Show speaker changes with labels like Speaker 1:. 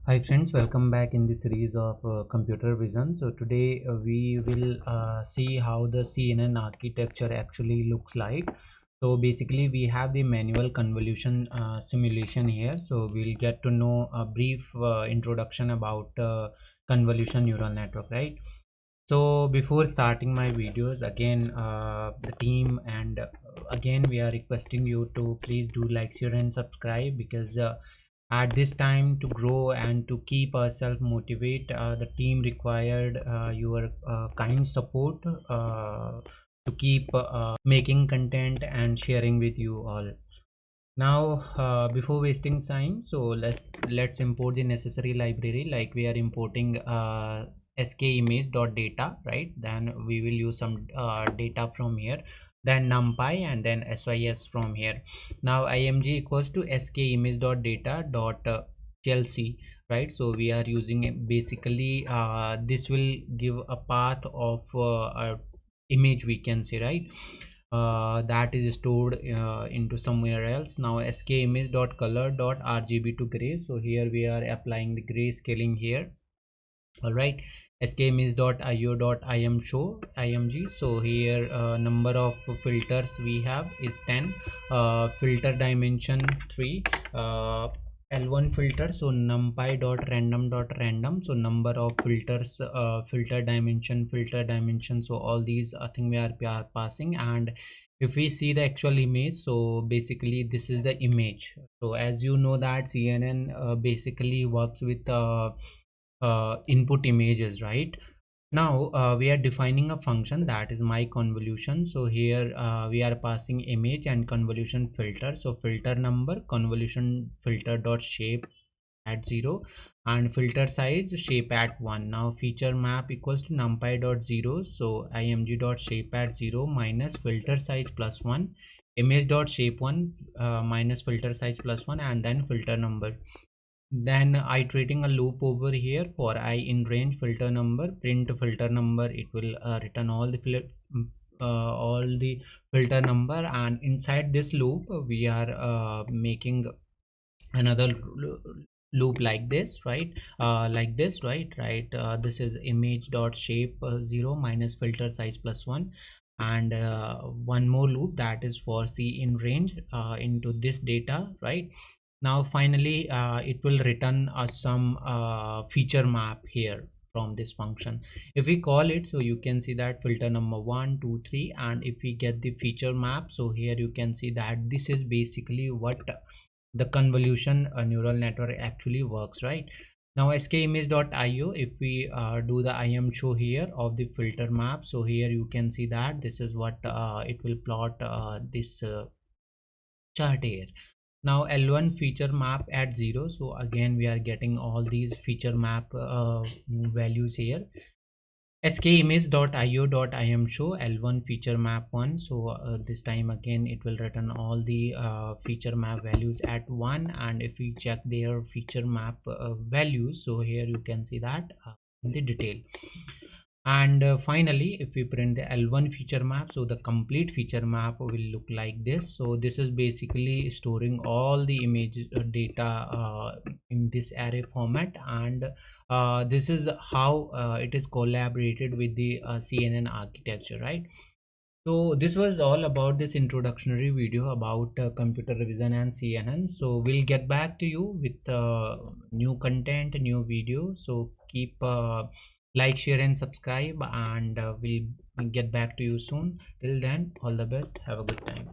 Speaker 1: Hi friends, welcome back in the series of computer vision. So today we will see how the CNN architecture actually looks like. So basically we have the manual convolution simulation here. So we'll get to know a brief introduction about convolution neural network, right? So before starting my videos, again the team and again we are requesting you to please do like, share and subscribe, because at this time, to grow and to keep ourselves motivate, the team required your kind support to keep making content and sharing with you all. Now before wasting time, so let's import the necessary library. Like we are importing skimage.data, right? Then we will use some data from here, then numpy, and then sys from here. Now img equals to skimage.data.clc, right? So we are using it. Basically this will give a path of a image, we can say, right? That is stored into somewhere else. Now skimage.color.rgb to gray, so here we are applying the gray scaling here. All right, skimage.io.imshow img, so here number of filters we have is 10, filter dimension 3, L1 filter, so numpy.random.random, so number of filters, filter dimension, so all these thing we are passing. And if we see the actual image, so basically this is the image. So as you know that CNN basically works with input images, right? Now we are defining a function that is my convolution. So here we are passing image and convolution filter. So filter number, convolution filter dot shape at 0, and filter size shape at 1. Now feature map equals to numpy dot 0, so img dot shape at 0 minus filter size plus 1, image dot shape 1 minus filter size plus 1, and then filter number. Then iterating a loop over here for I in range filter number, print filter number, it will return all the filter number. And inside this loop we are making another loop like this, right? Like this, right? This is image dot shape 0 minus filter size plus 1, and one more loop that is for C in range into this data, right? Now finally it will return us some feature map here from this function. If we call it, so you can see that filter number 1 2 3, and if we get the feature map, so here you can see that this is basically what the convolution neural network actually works, right? Now skimage.io, if we do the im show here of the filter map, so here you can see that this is what it will plot this chart here. Now L1 feature map at 0, so again we are getting all these feature map values here. skimage.io.imshow L1 feature map 1, so this time again it will return all the feature map values at 1. And if we check their feature map values, so here you can see that in the detail. And finally if we print the L1 feature map, so the complete feature map will look like this. So this is basically storing all the image data in this array format, and this is how it is collaborated with the CNN architecture, right? So this was all about this introductory video about computer vision and CNN. So we'll get back to you with new content, new video. So keep like, share and subscribe, and we'll get back to you soon. Till then, all the best. Have a good time.